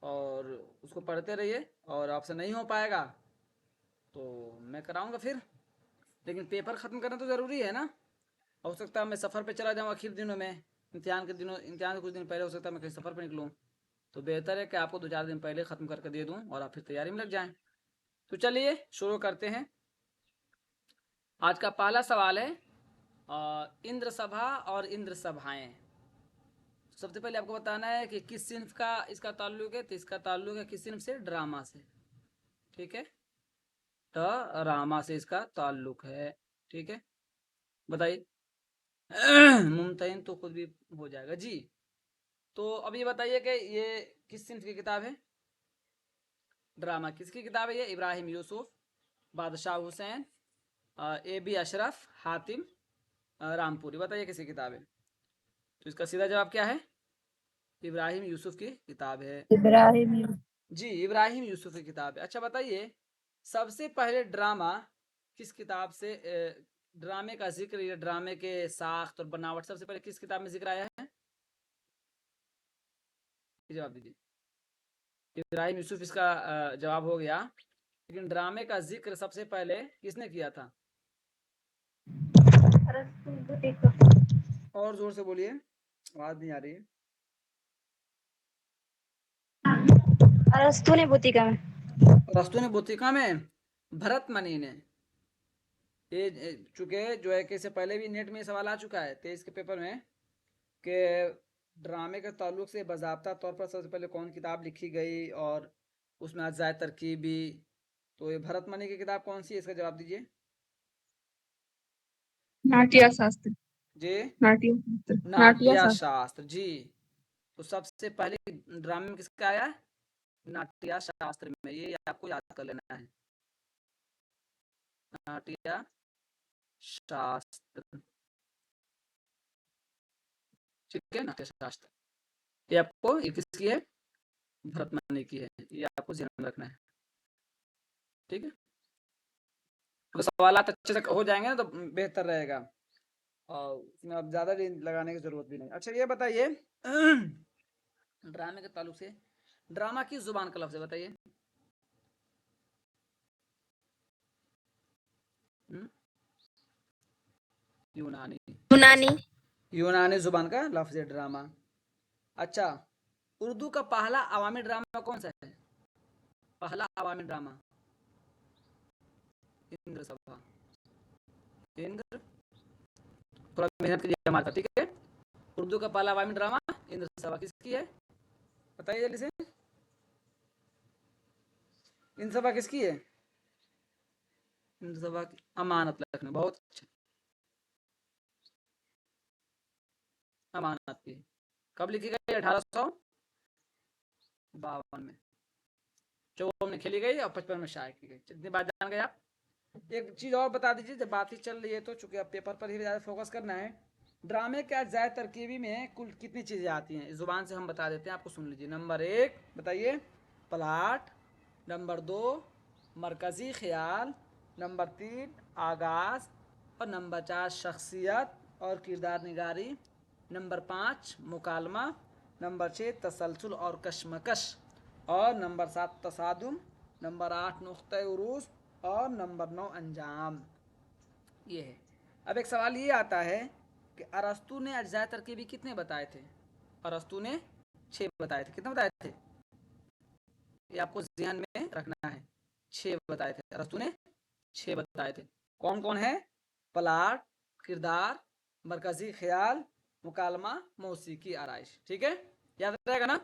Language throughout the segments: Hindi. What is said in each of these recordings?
और उसको पढ़ते रहिए, और आपसे नहीं हो पाएगा तो मैं कराऊंगा फिर, लेकिन पेपर ख़त्म करना तो ज़रूरी है ना। हो सकता है मैं सफ़र पे चला जाऊँ आखिर दिनों में, इम्तिहान के दिनों, इम्तिहान से कुछ दिन पहले हो सकता है मैं कहीं सफ़र पे निकलूँ, तो बेहतर है कि आपको 2-4 दिन पहले ख़त्म करके दे दूँ और आप फिर तैयारी में लग जाएँ। तो चलिए शुरू करते हैं। आज का पहला सवाल है इंद्र सभा और इंद्र सभाएँ। सबसे पहले आपको बताना है कि किस सिन्फ का इसका ताल्लुक है। तो इसका ताल्लुक है किस सिन्फ से? ड्रामा से। ठीक है, ड्रामा से इसका ताल्लुक है। ठीक है, बताइए। मुमतहिन तो खुद भी हो जाएगा जी। तो अब ये बताइए कि ये किस सिन्फ की किताब है? ड्रामा। किसकी किताब है ये? इब्राहिम यूसुफ, बादशाह हुसैन, ए बी अशरफ, हातिम रामपुरी। बताइए किसकी किताब है? तो इसका सीधा जवाब क्या है? इब्राहिम यूसुफ की किताब है इब्राहिम जी, इब्राहिम यूसुफ की किताब है। अच्छा बताइए, सबसे पहले ड्रामा किस किताब से ड्रामे का जिक्र या ड्रामे के साख्त और बनावट सबसे पहले किस किताब में जिक्र आया है? जवाब दीजिए। इब्राहिम यूसुफ इसका जवाब हो गया, लेकिन ड्रामे का जिक्र सबसे पहले किसने किया था? और जोर से बोलिए, आवाज नहीं आ रही है। अरस्तु ने बूतिका में। अरस्तु ने बूतिका में, भरत मनी ने। ये चूंकि जो है कि इससे पहले भी नेट में सवाल आ चुका है 23 के पेपर में कि ड्रामे के ताल्लुक से बाज़ाब्ता तौर पर सबसे पहले कौन किताब लिखी गई और उसमें अज्जाए तरकीबी। तो ये भरत मनी की किताब कौन सी है? इसका जवाब दीजिए नाट्य शास्त्र। जी। नाट्य शास्त्र। नाट्य नाट्य शास्त्र। शास्त्र जी। तो सबसे पहले ड्रामे में किसका आया है? नाट्य शास्त्र में। ये आपको याद कर लेना है, नाट्य शास्त्र। ठीक है, नाट्य शास्त्र ये आपको, ये किसकी है? भरत मनी की है। ये आपको ध्यान रखना है। ठीक है, तो सवाल अच्छे से हो जाएंगे ना तो बेहतर रहेगा, और इसमें अब ज़्यादा दिन लगाने की ज़रूरत भी नहीं। अच्छा ये बताइए, ड्रामे के ताल्लुक से ड्रामा किस जुबान का लफ्ज़ है? बताइए। यूनानी। यूनानी। यूनानी जुबान का लफ्ज़ है ड्रामा। अच्छा, उर्दू का पहला अवामी ड्रामा कौन सा है? पहला अवामी ड्रामा। इंद्र सभा। इंद्र, थोड़ा मेहनत कीजिए हमारे साथ, ठीक है। उर्दू का पहला अवामी ड्रामा इंद्र सभा किसकी है? बताइए जल्दी से। इंद्र सभा किसकी है? इंद्र सभा की अमानत लखनऊ। बहुत अच्छा, अमानत की। कब लिखी गई? 1852 में। 54 में खेली गई और 55 में शाये की गई। इतनी बात जान गए आप। एक चीज़ और बता दीजिए, जब बात ही चल रही है तो चूंकि अब पेपर पर ही ज़्यादा फोकस करना है, ड्रामे के अज्जाए तरकीबी में कुल कितनी चीज़ें आती हैं? इस जुबान से हम बता देते हैं आपको, सुन लीजिए। नंबर 1 बताइए, प्लाट। नंबर 2 मरकज़ी ख्याल। नंबर 3 आगाज़। और नंबर 4 शख्सियत और किरदार निगारी। नंबर 5 मुकालमा। नंबर 6 तसलसल और कशमकश। और नंबर 7 तसादुम। नंबर 8 नुक्ते उरूज। और नंबर 9 अंजाम। ये है। अब एक सवाल ये आता है कि अरस्तु ने अज्जाए तरकीबी कितने बताए थे? अरस्तु ने 6 बताए थे। कितने बताए थे? ये आपको ध्यान में रखना है। 6 बताए थे अरस्तु ने, 6 बताए थे। कौन कौन है? प्लाट, किरदार, मरकजी ख्याल, मुकालमा, मौसीकी, आराइश। ठीक है, याद रहेगा ना?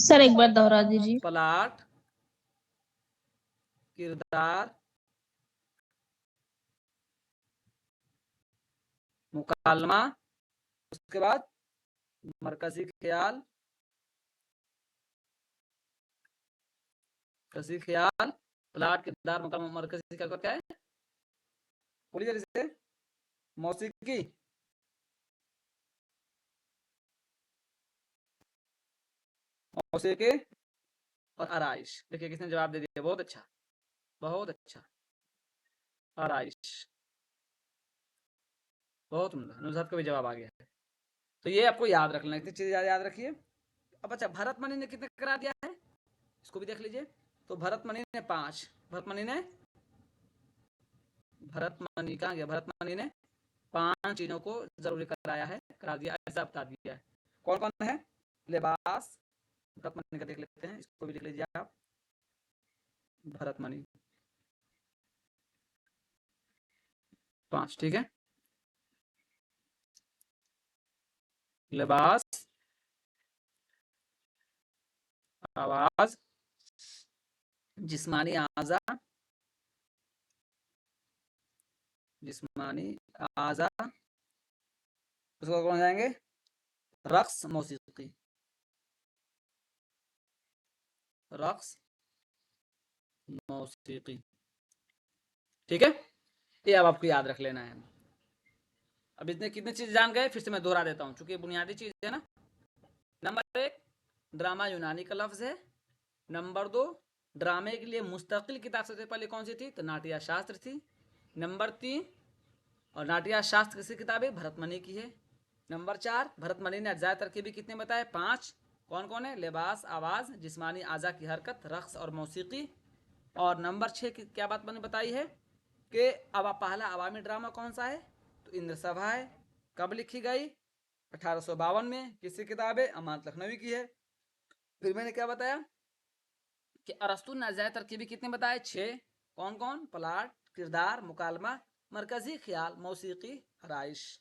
सर एक बार दोहरा दीजिए। प्लाट, किरदार, मुकालमा, उसके बाद मरकजी ख्याल, मरकजी ख्याल, प्लाट, किरदार, मुकालमा, मरकजी ख्याल का क्या है? बोलिए जैसे। मौसीकी। मौसीकी और आराइश। देखिए किसने जवाब दे दिया, बहुत अच्छा, बहुत अच्छा। आराइश, बहुत उम्दा। नुजहत का भी जवाब आ गया है। तो ये आपको याद रखना है, इतनी चीज़ याद रखिए। अब अच्छा, भरतमणि ने कितने करा दिया है, इसको भी देख लीजिए। तो भरतमणि ने 5, भरतमणि कहाँ गया, भरतमणि ने 5 चीजों को जरूरी कराया है, करा दिया, ऐसा बता दिया है। कौन कौन है, लिबास, भरतमणि का देख लेते हैं, इसको भी लिख लीजिए आप, भरतमणि 5, ठीक है। लिबास, आवाज, जिस्मानी आजा, जिस्मानी आजा, उसको कौन जाएंगे, रक्स मौसीकी, रक्स मौसीकी, ठीक है। ये अब आपको याद रख लेना है। अब इतने कितने चीज जान गए, फिर से मैं दोहरा देता हूँ, चूंकि बुनियादी चीज है ना। नंबर 1, ड्रामा यूनानी का लफ्ज है। नंबर 2, ड्रामे के लिए मुस्तकिल किताब सबसे पहले कौन सी थी, तो नाट्य शास्त्र थी। नंबर 3, और नाट्य शास्त्र किसी किताब है, भरतमणि की है। नंबर 4, भरतमणि ने अज्जाए तरकीबी कितने बताए, 5। कौन कौन है, लिबास, आवाज, जिस्मानी आजा की हरकत, रक्स और मौसीकी। और नंबर 6 की क्या बात मैंने बताई है कि अब पहला अवामी ड्रामा कौन सा है, तो इंद्र सभा है। कब लिखी गई, 1852 में। किसकी किताब है, अमानत लखनवी की है। फिर मैंने क्या बताया कि अरस्तु ने अज्जाए तरकीबी कितने बताए, 6। कौन कौन, प्लाट, किरदार, मुकालमा, मरकजी ख्याल, मौसीकी, आराइश,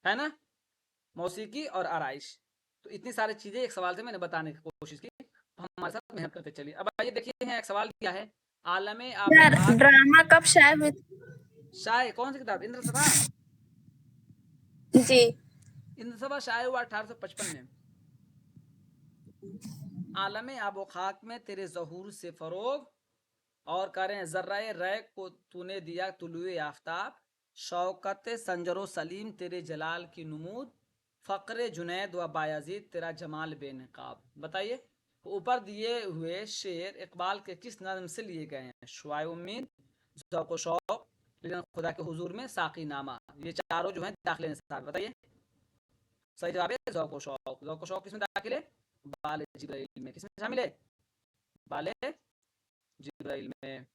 है ना, मौसीकी और आराइश। तो इतनी सारी चीजें एक सवाल से मैंने बताने की कोशिश की, तो हमारे साथ मेहनत करते चलिए। अब आइए देखिए, हैं एक सवाल दिया है, आलमे आबो यार खाक, ड्रामा कब शाये हुई शाये कौन सी किताब, इंद्र सभा। जी। इंद्र सभा शाये हुआ 1855 में। आलमे आबो खाक में तेरे जहूर से फरोग, और करें जर्राए रैक को तूने दिया तुलुए आफ्ताब, शौकत संजरो सलीम तेरे जलाल की नुमूद, फ़क्र जुनैद व बायाजीद तेरा जमाल बेनकाब। बताइए, ऊपर दिए हुए शेर इकबाल के किस नज़म से लिए गए हैं, शुआए उम्मीद, ज़ौक़ शौक़, लेकिन खुदा के हुजूर में साकी नामा। ये चारों जो हैं दाखिले निसार। बताइए, सही जवाब है ज़ौक़ शौक़। ज़ौक़ शौक़ किसमें दाखिल है, बाले जिब्राइल में। किसमें शामिल है, बाले जिब्राइल में।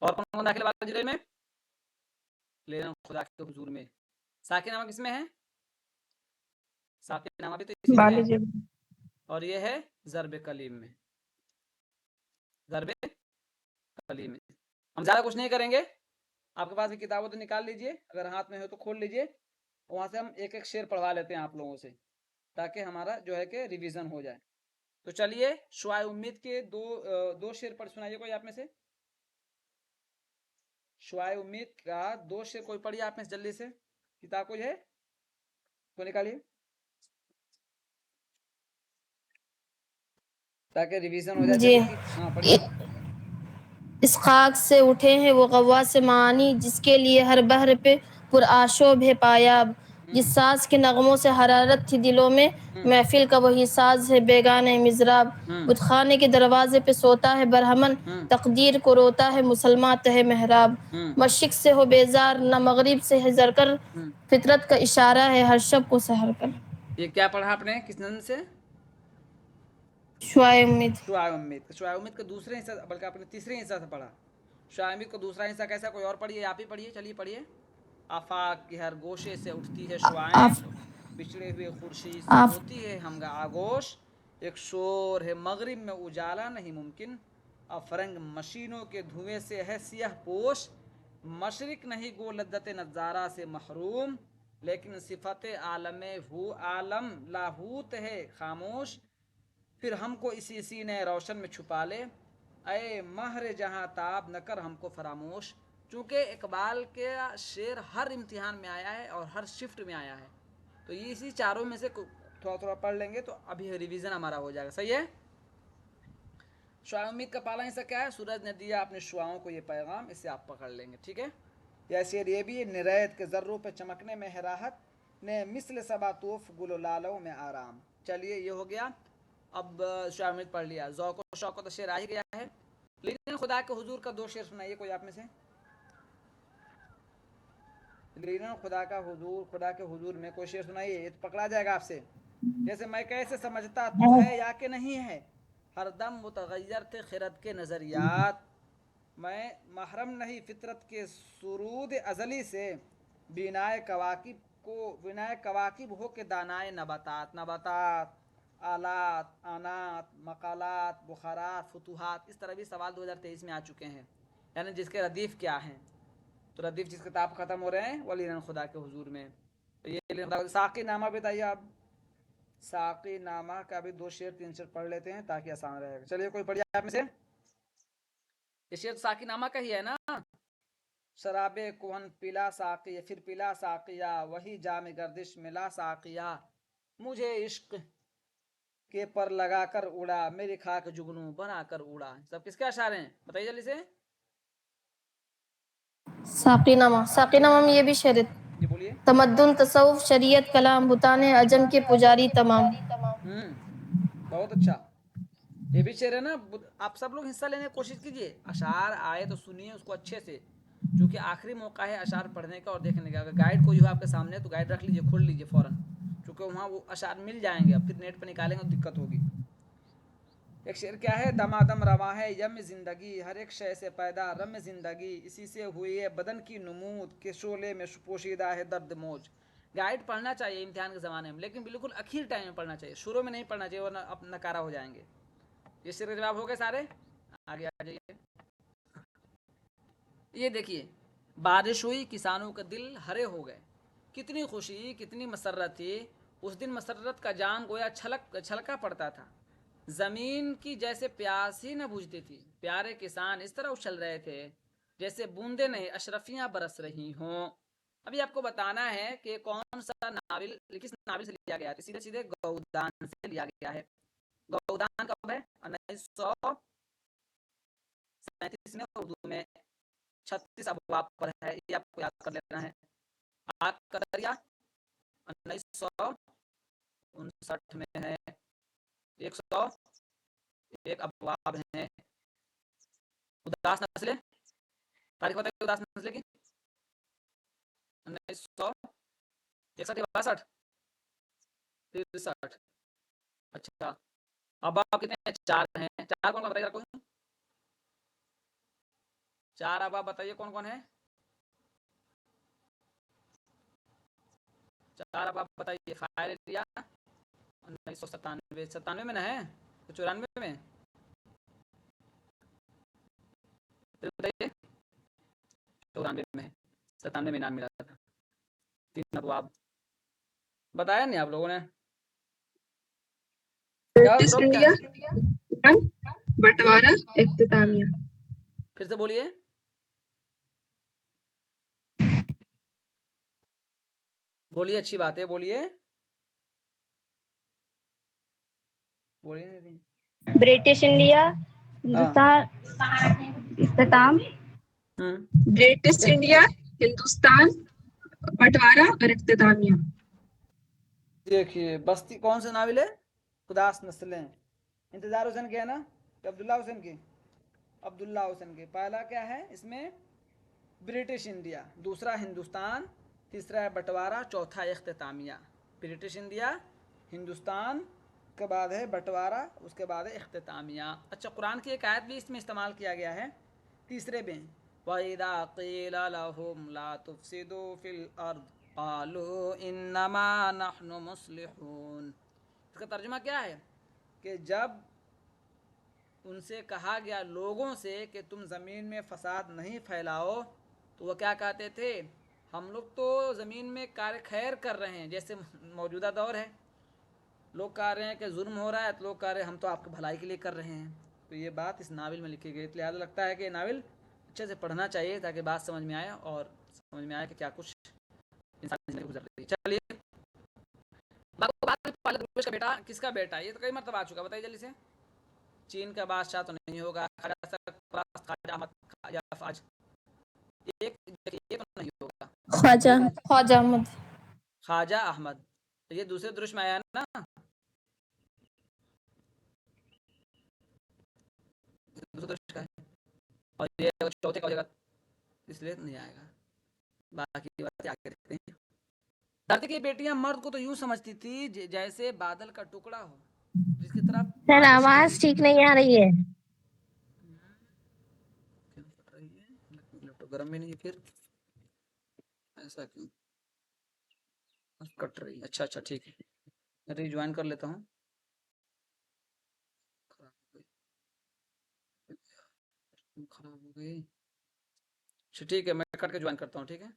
और कौन कौन दाखिल बाले जिब्राइल में, लेना खुदा के हुजूर में। साकिर नामा किसमें है, साकिर नामा भी तो इसी में है, बालीजी। और ये है ज़र्ब कलीम में, ज़र्ब कलीम में। हम ज़्यादा कुछ नहीं करेंगे, आपके पास भी किताबों तो निकाल लीजिए, अगर हाथ में हो तो खोल लीजिए, वहाँ से हम एक एक शेर पढ़वा लेते हैं आप लोगों से, ताकि हमारा जो है कि रिवीजन हो जाए। तो चलिए, शुआए उम्मीद के दो शेर पढ़ सुनाइए कोई आप में से। शुआए उम्मीद का 2 शेर कोई पढ़िए आप में से जल्दी से, किताब कोई है तो निकालिए, ताकि रिवीजन हो जाए जी। जल्दी। हाँ पढ़िए। इस खाक से उठे हैं वो गवा से मानी, जिसके लिए हर बहर पे पुरआशोब है पायाब, जिस साज के नगमों से हरारत थी दिलों में, महफिल का वही साज है बेगाने मिजराब, बुतखाने के दरवाजे पे सोता है बरहमन, तकदीर को रोता है मुसलमान तहे महराब, मशरिक से हो बेजार न मगरिब से है जरकर, फितरत का इशारा है हर शब को सहर कर। ये क्या पढ़ा आपने, किस नज़म से, शुआए उम्मीद। शुआए उम्मीद। शुआए उम्मीद का दूसरे हिस्सा, बल्कि आपने तीसरे हिस्सा से पढ़ा। शुआए उम्मीद का दूसरा हिस्सा कैसा, कोई और पढ़िए, आप ही पढ़िए, चलिए पढ़िए। आफाक की हर गोशे से उठती है शुआएं, आप बिछड़े हुए खुर्शीद से आप होती है हमगा आगोश, एक शोर है मगरिब में उजाला नहीं मुमकिन, अफरंग मशीनों के धुएं से है सियाह पोश, मशरिक नहीं गो लद्दत नज़ारा से महरूम, लेकिन सिफत आलम हु आलम लाहूत है खामोश, फिर हमको इसी सीने रोशन में छुपा ले, अय महर जहाँ ताब न कर हमको फरामोश। चूँकि इकबाल के शेर हर इम्तिहान में आया है और हर शिफ्ट में आया है, तो ये इसी चारों में से थोड़ा थोड़ा पढ़ लेंगे तो अभी रिवीजन हमारा हो जाएगा। सही है। शुआ उम्मीद का पहला हिस्सा क्या है, सूरज ने दिया अपने शुआओं को ये पैगाम, इसे आप पकड़ लेंगे, ठीक है। या शेर ये भी, निरैत के ज़र्रों पे चमकने में है राहत, ने मिसल सबा तूफ गुलो लालों में आराम। चलिए, ये हो गया। अब शुआ उम्मीद पढ़ लिया, ज़ौक़ व शौक़ तो शेर आ ही गया है, लेकिन खुदा के हुजूर का 2 शेर सुनाइए कोई आप में से। लेकिन खुदा के हुजूर में कोई शेर सुनाइए, ये तो पकड़ा जाएगा आपसे। जैसे मैं कैसे समझता तू है या कि नहीं है, हरदम मुतगैर थे खिरत के नज़रियात, मैं महरम नहीं फितरत के सुरूद अजली से, बिनाए कवाकिब बिनाए कवाकिब हो के दानाए नबातात, नबातात आलात आनात मकालात बुखारात फतूहात, इस तरह भी सवाल 2023 में आ चुके हैं। यानी जिसके रदीफ़ क्या हैं, तो रदीफ़ जिस किताब ख़त्म हो रहे हैं वलीन खुदा के हुजूर में, तो ये साकी नामा बताइए आप। साकी नामा का भी 2 शेर 3 शेर पढ़ लेते हैं ताकि आसान रहेगा। चलिए कोई पढ़िए आप में से। ये शेर साकी नामा का ही है ना। शराबे कुहन पिला साकी, फिर पिला साकिया, वही जाम गर्दिश मिला साकिया, मुझे इश्क के पर लगा कर उड़ा, मेरी खाक जुगनू बना कर उड़ा। सब किसके अशार हैं बताइए जल्दी से। साकीनामा में ये भी शेर है। जी बोलिए। तमद्दुन तसव्वुफ शरीयत कलाम बुताने अजम के पुजारी तमाम। बहुत अच्छा। ये भी शेर है ना। आप सब लोग हिस्सा लेने की कोशिश कीजिए, अशार आए तो सुनिए उसको अच्छे से, क्योंकि आखिरी मौका है अशार पढ़ने का और देखने का। अगर गाइड कोई हो आपके सामने तो गाइड रख लीजिए, खोल लीजिए फ़ौरन, क्योंकि वहाँ वो अशार मिल जाएंगे, अब फिर नेट पर निकालेंगे तो दिक्कत होगी। एक शेर क्या है, दमादम रवा है यम ज़िंदगी, हर एक शय से पैदा रम ज़िंदगी, इसी से हुई है बदन की नमूद, के शोले में पोशीदा है दर्द मौज। गाइड पढ़ना चाहिए इम्तिहान के ज़माने में, लेकिन बिल्कुल आखिर टाइम में पढ़ना चाहिए, शुरू में नहीं पढ़ना चाहिए वरना अब नकारा हो जाएंगे। ये शेर के जवाब हो गए सारे, आगे आ जाइए। ये देखिए, बारिश हुई किसानों के दिल हरे हो गए, कितनी खुशी कितनी मसरत थी, उस दिन मसरत का जाम गोया छलका पड़ता था, ज़मीन की जैसे प्यास ही न बुझती थी, प्यारे किसान इस तरह उछल रहे थे जैसे बूंदे नहीं अशरफियाँ बरस रही हों। अभी आपको बताना है कि कौन सा नावल किस नावल से लिया गया है, सीधे सीधे गौदान से लिया गया है। गौदान कब है, 1937 में, उर्दू में 36 अबवाब पर है, ये आपको याद कर लेना है। आग का दरिया 1959 में है, 101 अबवाब हैं। उदास नस्लें, तारीख बताइए उदास नस्लें की, 1961 या 62, 63। अच्छा, अबवाब कितने हैं, 4 हैं। 4 कौन कौन बताइए आपको, 4 अबवाब बताइए कौन कौन है, 4 अबवाब बताइए। फायर एरिया 1997 में ना है तो 94 में, बताइए। 94 में, 97 में इनाम मिला था। 3 अबवाब बताया नहीं आप लोगों ने, क्या ब्रिटिश ड्रॉप क्या इंडिया, जी बंटवारा, इख्तितामिया। फिर से बोलिए। बोलिए, अच्छी बात है, बोलिए बोलिए नहीं। ब्रिटिश इंडिया, हाँ। हिंदुस्तान, इख्तिताम। ब्रिटिश इंडिया, हिंदुस्तान, बंटवारा और इख्तितामिया। देखिए बस्ती कौन सा नाविल है, खुदास नस्लें, इंतजार हुसैन के है ना, कि अब्दुल्ला हुसैन की, अब्दुल्ला हुसैन के। पहला क्या है इसमें, ब्रिटिश इंडिया, दूसरा हिंदुस्तान, तीसरा है बंटवारा, चौथा इख्तितामिया। ब्रिटिश इंडिया, हिंदुस्तान के बाद है बंटवारा, उसके बाद है इख्तितामिया। अच्छा, कुरान की एक आयत भी इसमें इस्तेमाल किया गया है तीसरे में, वइदा क़ील लहुम ला तुफ़सिदू फ़िल अर्द क़ालू इन्नमा नहनु मुस्लिहून। इसका तर्जुमा क्या है कि जब उनसे कहा गया लोगों से कि तुम ज़मीन में फसाद नहीं फैलाओ, तो वह क्या कहते थे, हम लोग तो ज़मीन में कार्य खैर कर रहे हैं। जैसे मौजूदा दौर है, लोग कह रहे हैं कि जुल्म हो रहा है, तो लोग कह रहे हैं हम तो आपकी भलाई के लिए कर रहे हैं। तो ये बात इस नावल में लिखी गई, लिहाजा लगता है कि नावल अच्छे से पढ़ना चाहिए ताकि बात समझ में आए और समझ में आए कि क्या कुछ इंसान ज़िंदगी गुजर रही है। चलिए, का बेटा किसका बेटा, ये तो कई मरतबा आ चुका, बताइए जल्दी से। चीन का बादशाह तो नहीं होगा, ख्वाजा अहमद ख्वाजा फाज, एक ये तो नहीं होगा, ख्वाजा अहमद। ख्वाजा अहमद, तो ये दूसरे दुरुश में आया ना, दूसरे दुरुश का है, और ये चौथे का हो जाएगा, इसलिए नहीं आएगा। बाकी बातें आगे देखते हैं। धरती की बेटियां मर्द को तो यूं समझती थी जैसे बादल का टुकड़ा हो जिसकी तरफ सर बारिश आवाज गिरी। ठीक नहीं आ रही है। क्यों कट रही है? लैपटॉप गर्म भी नहीं है फिर, ऐसा क्यों कट रही है? अच्छा अच्छा ठीक है, रिज्वाइन कर लेता हूँ। खराब हो गई, खराब हो गई। अच्छा ठीक है, मैं कट के ज्वाइन करता हूँ, ठीक है।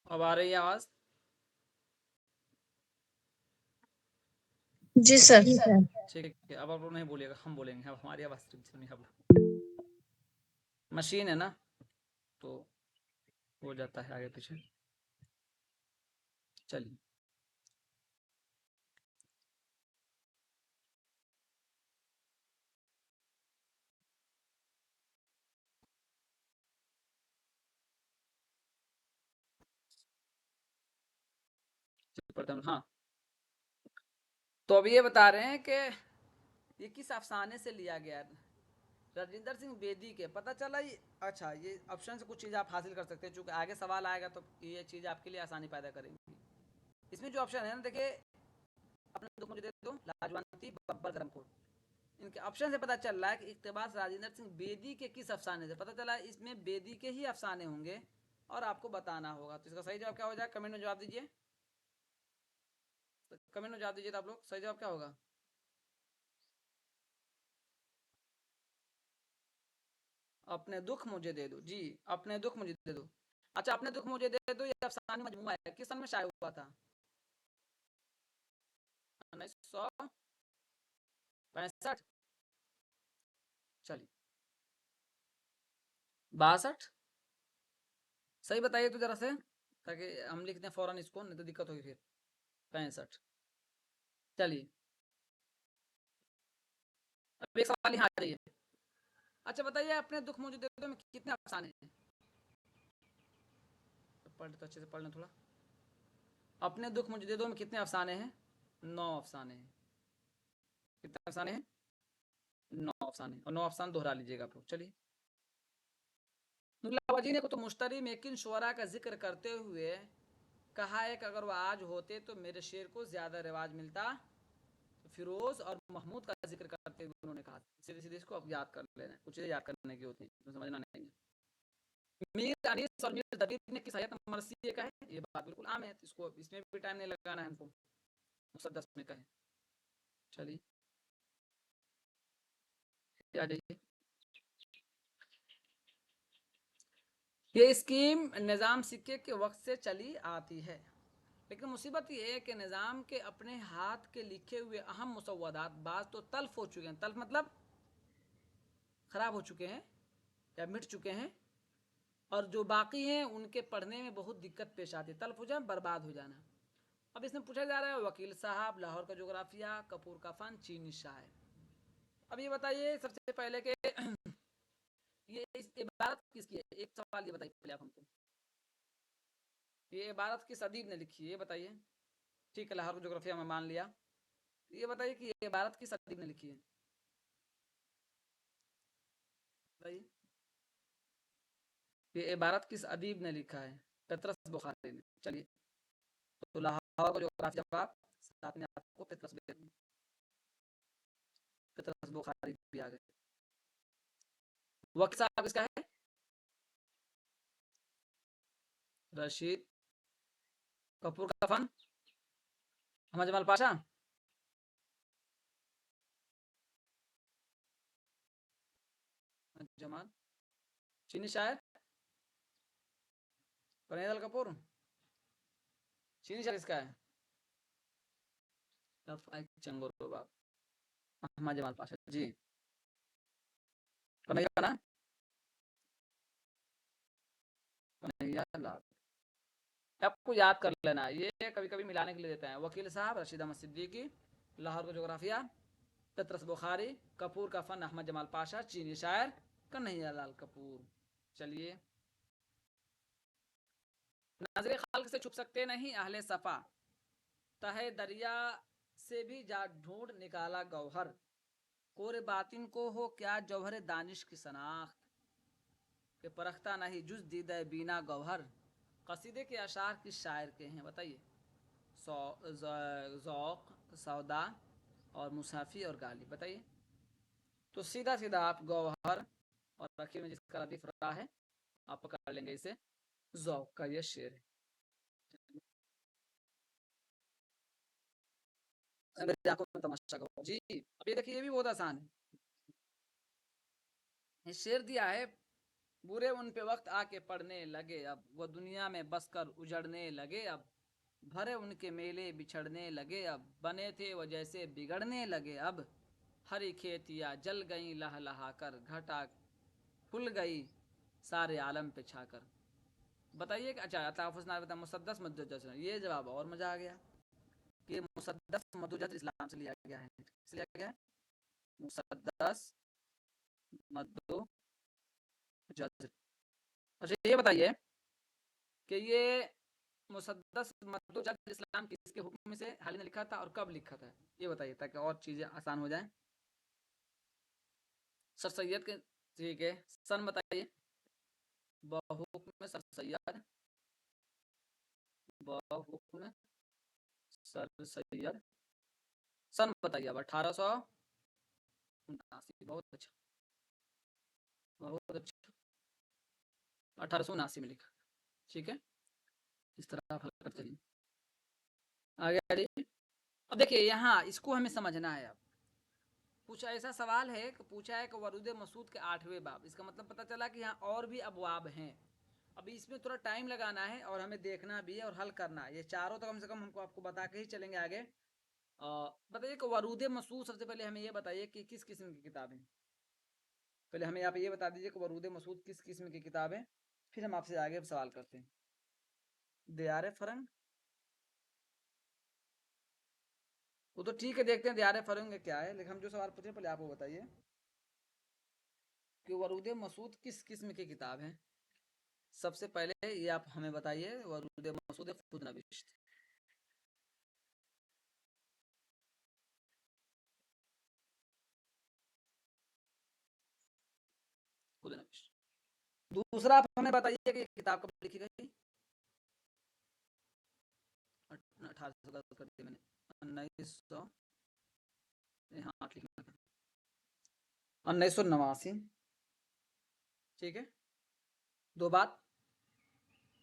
अब आ रही है आवाज? जी सर। जी सर। ठीक है, अब आप लोग नहीं बोलिएगा, हम बोलेंगे, अब हमारी आवाज सुनिए। अब मशीन है ना, तो हो जाता है आगे पीछे। चलिए, पढ़ता हूँ। हाँ, तो अब ये बता रहे हैं कि ये किस अफसाने से लिया गया है। राजेंद्र सिंह बेदी के, पता चला ये। अच्छा, ये ऑप्शन से कुछ चीज़ आप हासिल कर सकते हैं, चूंकि आगे सवाल आएगा तो ये चीज़ आपके लिए आसानी पैदा करेंगी। इसमें जो ऑप्शन है ना, देखिए, अपने दुख मुझे दे दो, लाजवंती, बब्बर, गरमपुर। इनके ऑप्शन से पता चल रहा है कि इक़्तिबास राजेंद्र सिंह बेदी के किस अफसाने से। पता चला इसमें बेदी के ही अफसाने होंगे और आपको बताना होगा। तो इसका सही जवाब क्या हो जाए, कमेंट में जवाब दीजिए। कमेंट में जवाब दीजिए, तो आप लोग सही जवाब क्या होगा। अपने दुख मुझे दे दो जी, अपने दुख मुझे दे दो। अच्छा, अपने दुख मुझे दे दो, ये अफसानी मजमूआ है, किस सन में शाया हुआ था? 1965। चलिए, 62। सही बताइए तो जरा से, ताकि हम लिख दें फौरन इसको, नहीं तो दिक्कत होगी फिर। 65। चलिए, अब एक सवाल यहाँ आ रही है। अच्छा बताइए, अपने दुख मुझे दे दो में कितने अफसाने हैं? पढ़ तो अच्छे से पढ़ लें थोड़ा। अपने दुख मुझे दे दो में कितने अफसाने हैं? 9 अफसाने हैं। कितने अफसाने हैं? 9 अफसाने। और 9 अफसाने दोहरा लीजिएगा आप लोग। चलिए, मुल्लावजी ने कुतुब मुश्तरी में किन शुअरा का जिक्र करते हुए कहा है कि अगर वह आज होते तो मेरे शेर को ज्यादा रिवाज मिलता। तो फिरोज और महमूद का जिक्र करते हुए उन्होंने कहा। सीधे सीधे इसको अब याद कर लेना, कुछ याद करने की होती है, समझना नहीं है। मीर अनीस और मीर दबीर ने किस हयात मरसिये का है, ये बात बिल्कुल आम है, इसको इसमें भी टाइम नहीं लगाना है हमको, मुसद्दस में कहे। चलिए, आ जाइए। ये स्कीम निज़ाम सिक्के के वक्त से चली आती है, लेकिन मुसीबत ये है कि निज़ाम के अपने हाथ के लिखे हुए अहम मुसव्वदात बाज़ तो तल्फ हो चुके हैं। तल्फ मतलब ख़राब हो चुके हैं या मिट चुके हैं, और जो बाकी हैं उनके पढ़ने में बहुत दिक्कत पेश आती है। तल्फ हो जाए, बर्बाद हो जाना। अब इसमें पूछा जा रहा है, वकील साहब, लाहौर का जोग्राफिया, कपूर का फ़न, चीनी शायर। अब ये बताइए सबसे पहले कि ये इस इबारत किसकी है? एक सवाल ये बताइए पहले आप हमको, ये इबारत किस अदीब ने लिखी है, ये बताइए। ठीक है, लाहौर का जोग्राफिया में मान लिया। ये बताइए कि ये इबारत किस अदीब ने लिखी है, बताइए। ये इबारत किस अदीब ने लिखा है? पतरस बुखारी ने। चलिए, तो लाहौर का जोग्राफिया जवाब, साथ में आपको पतरस बुखारी भी आ गए। वक्त साहब इसका है रशीद। कपूर का फन, अहमद जमाल पाशा। जमाल। चीनी शायर कनेदल कपूर। चीनी शायर इसका है चंगोर बाब, अहमद जमाल पाशा जी। कन्हैया ना, कन्हैया लाल। आपको याद कर लेना, ये कभी कभी मिलाने के लिए देते हैं। वकील साहब रशीद अहमद सिद्दीकी, लाहौर का जोग्राफिया, ततरस बुखारी, कपूर का फन अहमद जमाल पाशा, चीनी शायर कन्हैया लाल कपूर। चलिए, नजरे खाल्क से छुप सकते नहीं अहले सफा, तहे दरिया से भी जा ढूंढ निकाला गौहर, कोरे बातिन को हो क्या जौहर दानिश की शनाख्त, के परखता नहीं जुज दीदा बीना गौहर। कसीदे के अशार किस शायर के हैं बताइए? ज़ौक़, सौदा और मुसाफ़ी और गाली। बताइए। तो सीधा सीधा आप गौहर और आखिर में जिसका रदीफ रहा है आप पकड़ लेंगे इसे। ज़ौक़ का ये शेर है। मेरी आंखों में तमाशा करो जी। अब ये देखिए, ये भी बहुत आसान है। ये शेर दिया है, बुरे उन पे वक्त आके पड़ने लगे अब, वो दुनिया में बस कर उजड़ने लगे अब, भरे उनके मेले बिछड़ने लगे अब, बने थे वो जैसे बिगड़ने लगे अब, हरी खेतियाँ जल गई लहलहा कर, घटा खुल गई सारे आलम पे छाकर। बताइए कि अच्छा तहफ़्फ़ुज़ ना बता मुसद्दस मद्दुजज़, ये जवाब और मजा आ गया कि मुसद्दस मद्दुजज़ इस्लाम से लिया गया है। किस लिया गया है? मुसद्दस मद्दुजज़। अच्छा ये बताइए कि ये मुसद्दस मद्दुजज़ इस्लाम किसके हुक्म से हाली ने लिखा था और कब लिखा था? ये बताइए ताकि और चीज़ें आसान हो जाएं। सर सैयद के, ठीक है, सन बताइए। बहुक्म सर सैयद, बहुक्म सर सैयद, सन बताइए अब। 1879। बहुत अच्छा, बहुत अच्छा, 1879 में लिखा। ठीक है, इस तरह आप हल करते हैं। आगे बढ़िए। अब देखिए यहाँ इसको हमें समझना है। अब कुछ ऐसा सवाल है कि पूछा है कि वरूद मसूद के 8वें बाब, इसका मतलब पता चला कि यहाँ और भी अबवाब हैं। अभी इसमें थोड़ा टाइम लगाना है और हमें देखना भी है और हल करना है। ये चारों तो कम से कम हमको आपको बता के ही चलेंगे आगे। बताइए कि वरूद मसूद, सबसे पहले हमें ये बताइए कि किस किस्म की किताब है। पहले हमें आप ये बता दीजिए कि वरूद मसूद किस किस्म की किताब है, फिर हम आपसे आगे सवाल करते हैं। दियार फरंग, वो तो ठीक है, देखते हैं दियार फरंग क्या है, लेकिन हम जो सवाल पूछे पहले आप वो बताइए कि वरूद मसूद किस किस्म की किताब है। सबसे पहले ये आप हमें बताइए, वरूद मसूद खुद नविश्त। खुद नविश्त। दूसरा आप हमें बताइए कि किताब कब लिखी गई। 1800 कर दिया मैंने, 1900, हाँ लिखना था 1989। ठीक है, दो बात।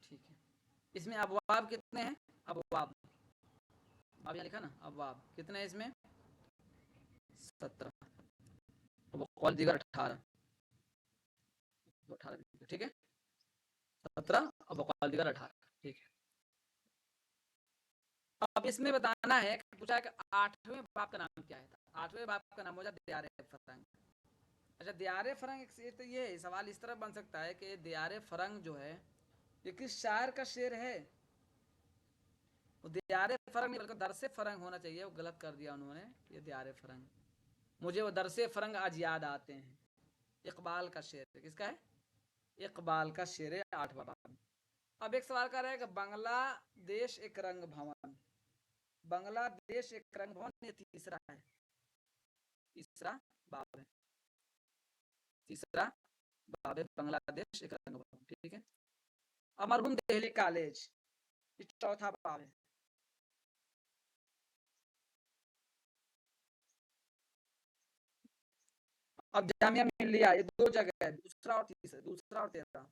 ठीक है, इसमें अबवाब कितने हैं? अबवाब, अब यहाँ लिखा ना अबवाब कितने हैं इसमें? 17। अब कौल दीगर 18, 18। ठीक है, 17 अब कौल दीगर 18। ठीक है, अब इसमें बताना है, पूछा है कि 8वें बाप का नाम क्या है। 8वें बाप का नाम हो जाए दियार फरंग। अच्छा दियार फरंग, तो ये सवाल इस तरह बन सकता है कि दियार फरंग जो है ये किस शायर का शेर है। वो दियार फरंग नहीं बल्कि दरसे फरंग होना चाहिए, वो गलत कर दिया उन्होंने। ये दियार फरंग, मुझे वो दरसे फरंग आज याद आते हैं, इकबाल का शेर है। किसका है? इकबाल का शेर है 8वां बाब। अब एक सवाल कर रहा है कि बांग्लादेश एक रंग भवन, बांग्लादेश एक रंग भवन, ये तीसरा है, तीसरा बाब है, तीसरा बाब है बांग्लादेश एक रंग भवन। ठीक है, अमरहुम दिल्ली कॉलेज ये चौथा बाब है। अब जामिया मिल्लिया ये दो जगह है, दूसरा और तीसरा, दूसरा और तेरह,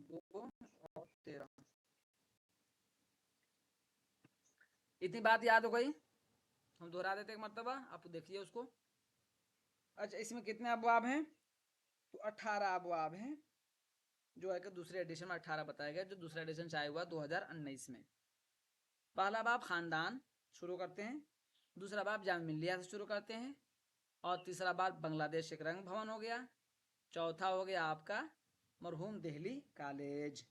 2 और 13। इतनी बात याद हो गई, हम दोहरा देते एक मरतबा, आप देखिए उसको। अच्छा इसमें कितने अबवाब हैं? तो 18 अबवाब हैं, जो है कि दूसरे एडिशन में 18 बताया गया, जो दूसरा एडिशन चाहे हुआ 2019 में। पहला बाब खानदान शुरू करते हैं, दूसरा बाब जामिया मिल्लिया से शुरू करते हैं, और तीसरा बाब बांग्लादेश एक रंग भवन हो गया, चौथा हो गया आपका मरहूम दिल्ली कॉलेज।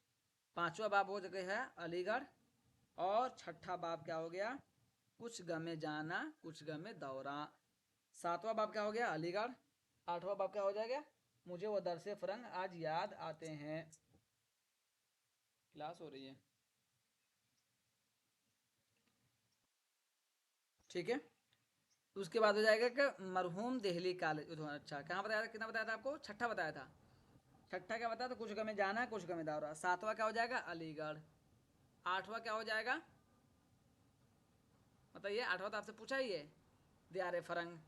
5वां बाब हो गया है अलीगढ़, और 6ठा बाब क्या हो गया, कुछ गमे जाना कुछ गमे दौरा। 7वां बाब क्या हो गया, अलीगढ़। 8वां बाब क्या हो जाएगा, मुझे वो दरसे फरंग आज याद आते हैं। क्लास हो रही है, ठीक है। उसके बाद हो जाएगा कि मरहूम दिल्ली कॉलेज। अच्छा, कहाँ बताया था, कितना बताया था आपको, 6ठा बताया था। 6ठा क्या बताया था, कुछ गमे जाना कुछ गमे दौरा। 7वां क्या हो जाएगा, अलीगढ़। 8वां क्या हो जाएगा बताइए, 8वां तो आपसे पूछा ही है, दियारे फरंग।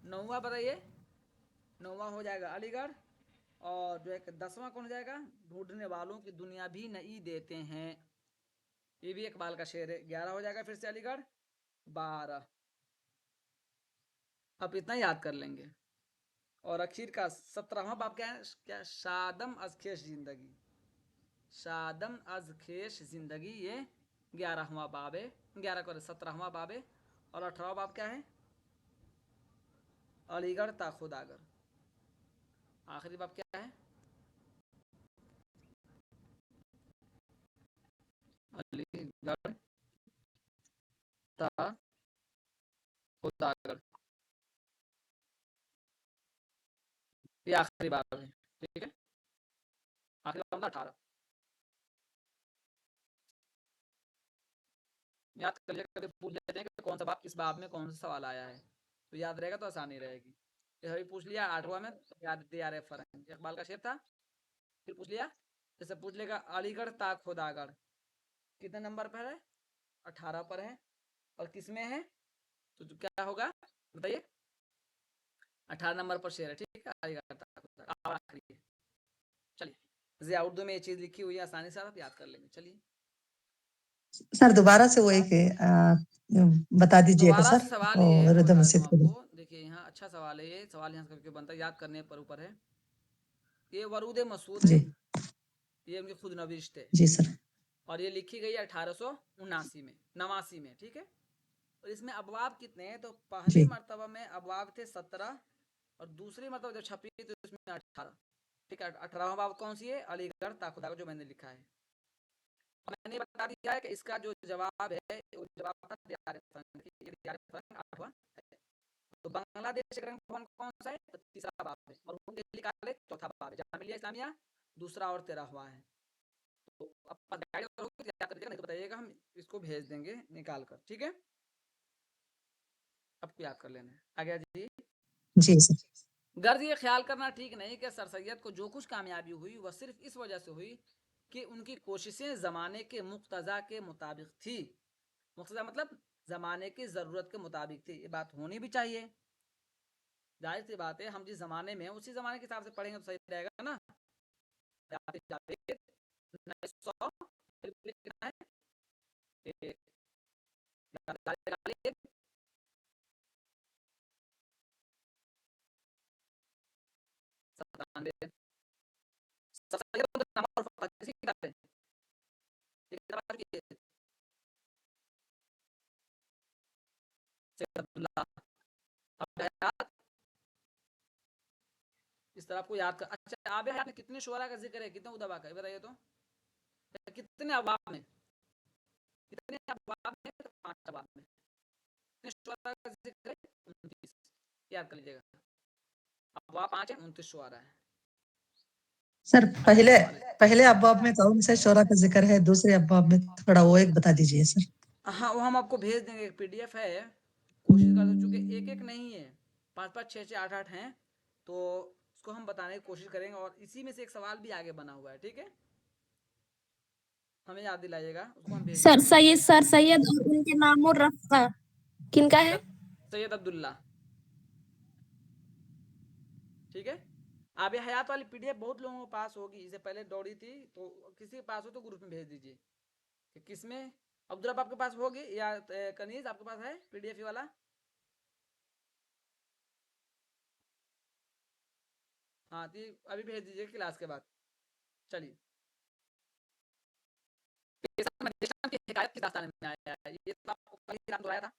9वां बताइए, 9वां हो जाएगा अलीगढ़। और जो है 10वां कौन हो जाएगा, ढूंढने वालों की दुनिया भी नई देते हैं। ये भी इकबाल का शेर है। 11 हो जाएगा फिर से अलीगढ़। 12 अब इतना याद कर लेंगे। और आखिर का 17वां बाब क्या है, क्या, शादम अज खेश जिंदगी। शादम अज खेश जिंदगी, ये 11वां बाब है। 11 को 17वां बाब है। और 18वां बाब क्या है, अलीगढ़ ता खुदागर। आखिरी बाब क्या है, अलीगढ़ ता खुदागर। ये आखिरी बाब है, ठीक है। आखिरी बाब 18। याद कर लिया, कभी पूछ लेते हैं कि कौन सा बाब, किस बाब में कौन सा सवाल आया है, तो याद रहेगा तो आसानी रहेगी। ये अभी पूछ लिया 8वां में, तो याद दिया फरंग, इकबाल का शेर था। फिर पूछ लिया, जैसे पूछ लेगा अलीगढ़ ता खुदागढ़ कितने नंबर पर है, 18 पर है। और किस में है, तो क्या होगा बताइए, 18 नंबर पर शेर है, ठीक है। अलीगढ़ ता खुदागढ़ आखिरी है। चलिए, जिया उर्दू में ये चीज लिखी हुई है, आसानी से आप याद कर लेंगे। चलिए सर दोबारा से वो एक बता दीजिएगा दोबारा सर, से सवाल ये है, और मैं रिदम बता देता हूँ नसीब करिए। आपको। देखिए यहाँ अच्छा सवाल है, ये सवाल यहाँ करके बनता है, याद करने पर ऊपर है। ये वरूद मसूद है, जी ये उनकी खुद नविश्त है। जी सर। और ये लिखी गई 1879 में, 89 में, ठीक है। और इसमें अबवाब कितने हैं, तो पहले जी मर्तबा में अबवाब थे 17, और दूसरी मरतबा जब छपी तो इसमें 18, ठीक है। 18वां बाब कौन सी है, अलीगढ़ ता खुदागढ़, जो मैंने लिखा है। मैंने बता दिया है कि इसका जो जवाब है, वो जवाब था दियारे फरंग, ये दियारे फरंग 8वां है। तो बांग्लादेश ग्रंथ भवन कौन सा है, तो 3रा बाब है। और दिल्ली कॉलेज 4था बाब है। जामिया इस्लामिया 2रा और 13वां है। तो आप गाइड करोगे तो याद कर लीजिएगा, नहीं तो बताइएगा, हम इसको भेज देंगे निकाल कर, ठीक है। आपको याद कर लेना है। आ गया जी। जी सर। गर्ज ये ख्याल करना ठीक नहीं कि सर सैयद को जो कुछ कामयाबी हुई वह सिर्फ इस वजह से हुई कि उनकी कोशिशें ज़माने के मुक्तज़ा के मुताबिक थी। मुक्तज़ा मतलब ज़माने की ज़रूरत के मुताबिक थी। ये बात होनी भी चाहिए, जाहिर सी बात है, हम जिस ज़माने में उसी ज़माने के हिसाब से पढ़ेंगे तो सही रहेगा ना। 1900 कितना है, 97 किसी किताब पे इस तरह आपको याद कर। अच्छा, आबे हयात में कितने शुअरा का जिक्र है, कितने उदबा का, बताइए तो। कितने अबाब में, कितने अबाब में, तो 5 अबाब में। कितने शुअरा का जिक्र है, 29। याद कर लीजिएगा, अबाब 5 है, 29 शुअरा है। सर अगला पहले सवाल है, पहले अब्वाब में कौन से शोरा का जिक्र है, दूसरे अब्वाब में थोड़ा वो एक बता दीजिए सर। हाँ वो हम आपको भेज देंगे, एक पीडीएफ है। कोशिश कर दो, चूंकि एक एक नहीं है, 5 5 6 6 8 8 हैं, तो उसको हम बताने की कोशिश करेंगे। और इसी में से एक सवाल भी आगे बना हुआ है, ठीक है। हमें याद दिलाइएगा, उसको हम भेज देंगे। सर सैयद और उनके नाम और रफ़ा किनका है? सैयद अब्दुल्ला, ठीक है। आबे हयात वाली पीडीएफ बहुत लोगों के पास होगी, इससे पहले दौड़ी थी, तो किसी के पास हो तो ग्रुप में भेज दीजिए कि किसमें। अब्दुल्ला आपके पास होगी, या कनीज आपके पास है पीडीएफ वाला? हाँ तो अभी भेज दीजिए क्लास के बाद। चलिए, हिकायत की दास्तान में आया है, ये तो आपको कल ही रात दोहराया था,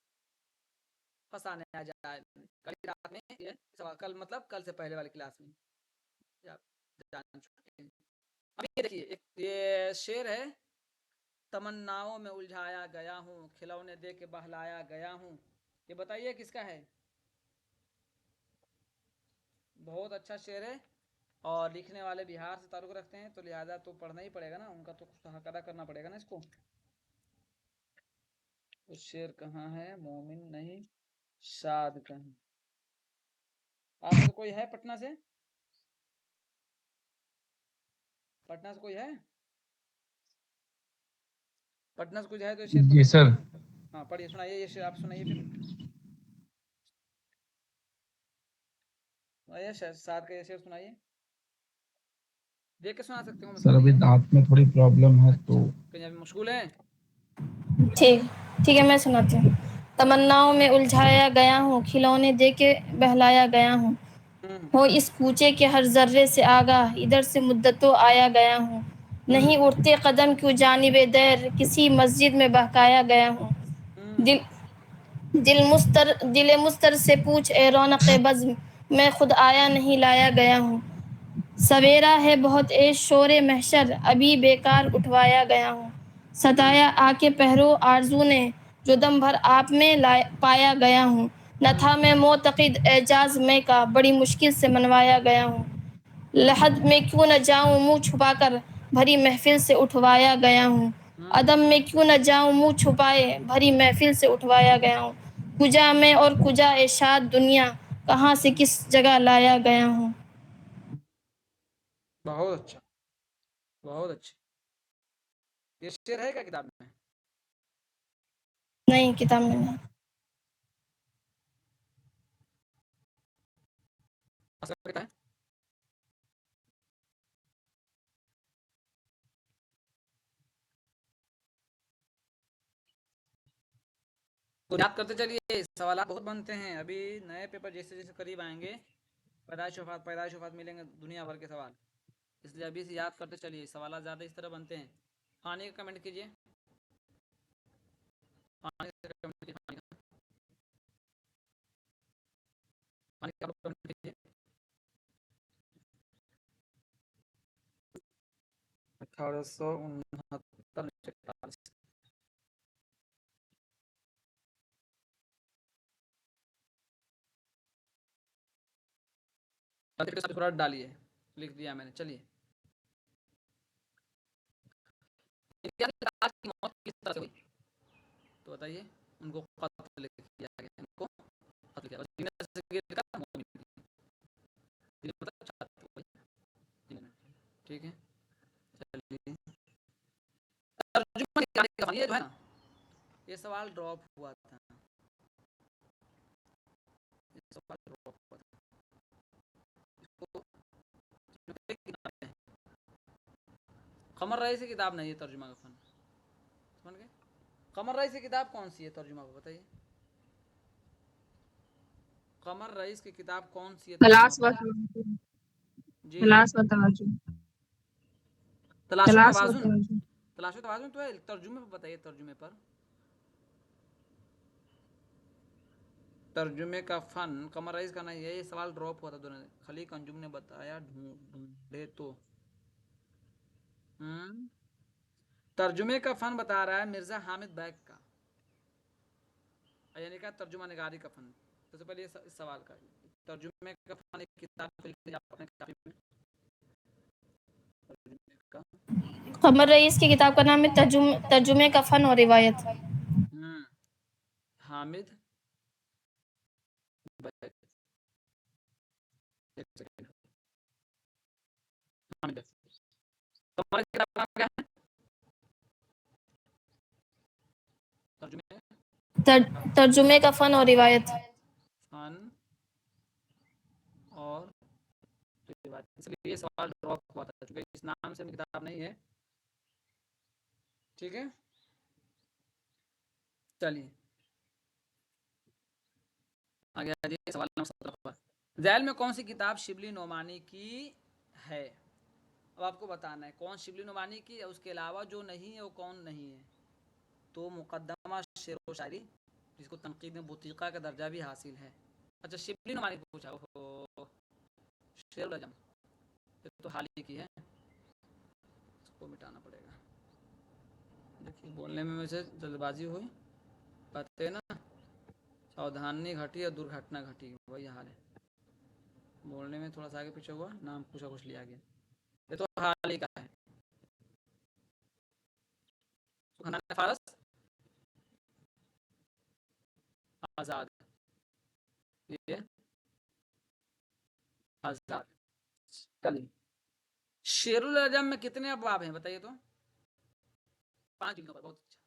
फसाने आ जाए कल ही रात में, ये सवाल कल मतलब कल से पहले वाली क्लास में, आप जान चुके हैं। अभी ये देखिए, एक ये शेर है, तमन्नाओं में उलझाया गया हूँ, खिलौने दे के बहलाया गया हूँ। ये बताइए किसका है? बहुत अच्छा शेर है, और लिखने वाले बिहार से ताल्लुक रखते हैं, तो लिहाजा तो पढ़ना ही पड़ेगा ना, उनका तो कुछ हक अदा करना पड़ेगा ना इसको। तो शेर कहाँ है? मोमिन नहीं, शाद कहीं। आप में तो कोई है पटना से? पटना से कोई है? पटना से कुछ है तो शेर को जी देख सर। सकते हैं। हाँ पढ़िए, सुनाइए ये शेर, आप सुनाइए फिर। सुनाइए साथ का ये शेर सुनाइए, देख के सुना सकते हो, मसला सर नहीं अभी है। दांत में थोड़ी प्रॉब्लम है अच्छा, तो। कहीं अभी मशगूल हैं? ठीक ठीक है, मैं सुनाती हूँ। तमन्नाओं में उलझाया गया हूँ, खिलौने दे के बहलाया गया हूँ। हो इस कूचे के हर जर्रे से आगाह, इधर से मुद्दतों आया गया हूँ। नहीं उठते कदम क्यों जानिबे दैर, किसी मस्जिद में बहकाया गया हूँ। दिल दिल मुस्तर से पूछ ए रौनक बज़्म, मैं खुद आया नहीं लाया गया हूँ। सवेरा है बहुत ए शोरे महशर, अभी बेकार उठवाया गया हूँ। सताया आके पहरो आरजू ने, जो दम भर आप में पाया गया हूँ। न था मैं मोतक़िद एजाज मैं का, बड़ी मुश्किल से मनवाया गया हूँ। लहद में क्यों न जाऊं मुंह छुपाकर, भरी महफिल से उठवाया गया हूँ। अदम में क्यों न जाऊं मुंह छुपाए, भरी महफिल से उठवाया गया हूँ। कुजा में और कुजा ए शाद दुनिया, कहाँ से किस जगह लाया गया हूँ। बहुत अच्छा, बहुत अच्छा। ये शेर है क्या किताब में? नहीं, किताब में नहीं। असर करता है? तो याद करते चलिए, सवाल बहुत बनते हैं। अभी नए पेपर जैसे जैसे करीब आएंगे, पैदाइश वफात मिलेंगे, दुनिया भर के सवाल, इसलिए अभी से याद करते चलिए, सवाल ज़्यादा इस तरह बनते हैं। पानी का कमेंट कीजिए, पानी का कमेंट कीजिए, पानी का कमेंट कीजिए। 1869। थोड़ा डालिए, लिख दिया मैंने। चलिए, की मौत किस तरह से हुई तो बताइए। उनको कत्ल किया गया, उनको कत्ल किया गया। ठीक है, चलिए। ये जो है ना, ये सवाल ड्रॉप हुआ था, ये सवाल ड्रॉप हुआ था। इसको कमर रईस की किताब नहीं है तर्जुमा का फन, समझ गए? कमर रईस की किताब कौन सी है तर्जुमा को बताइए। कमर रईस की किताब कौन सी है तलाश तर्जुमा व को? जी, तलाश व तवाजुन। तलाशो तलाश व तवाजुन। तवाजुन। तलाशो तवाजुन तो है, तर्जुमे पर बताइए, तर्जुमे पर। तर्जुमे का फन कमर रईस का नहीं है, ये सवाल ड्रॉप हुआ था दोनों। खलीक अंजुम ने बताया, ढूंढे तो। तर्जुमे का फन बता रहा है मिर्जा हामिद बैग का, यानी का तर्जुमा निगारी का फन। सबसे पहले इस सवाल का तर्जुमे का फन एक किताब को लिख दिया आपने काफी में। तर्जुमे का कमर रईस की किताब का नाम है तर्जुमे का फन और रिवायत। हामिद बैग। एक सेकंड, हामिद बैग। तुम्हारी किताब का नाम क्या है? तर्जुमे तर्जुमे का फन और रिवायत। फन और रिवायत, इसलिए ये सवाल ड्रॉप हुआ था क्योंकि इस नाम से किताब नहीं है। ठीक है, चलिए आगे आ जाइए। सवाल नंबर 17 पर, जैल में कौन सी किताब शिबली नोमानी की है? अब आपको बताना है कौन शिबली नोमानी की है, उसके अलावा जो नहीं है वो कौन नहीं है। तो मुकद्दमा शेर व शायरी, जिसको तनकीद में बुतीका का दर्जा भी हासिल है। अच्छा, शिबली नोमानी पूछा, ओहो शेर उल अजम, ये तो हाल ही की है। को मिटाना पड़ेगा। देखिए बोलने में वैसे जल्दबाजी हुई, कहते ना सावधानी घटी और दुर्घटना घटी, वही हाल है। बोलने में थोड़ा सा आगे पीछे हुआ, नाम कुछ लिया गया। ये तो हाल ही का है। सुखाना फारस आजाद, ये आजाद। चलिए, शेरुल अजम में कितने अबवाब हैं बताइए तो? 5 जिल्दों पर, बहुत अच्छा।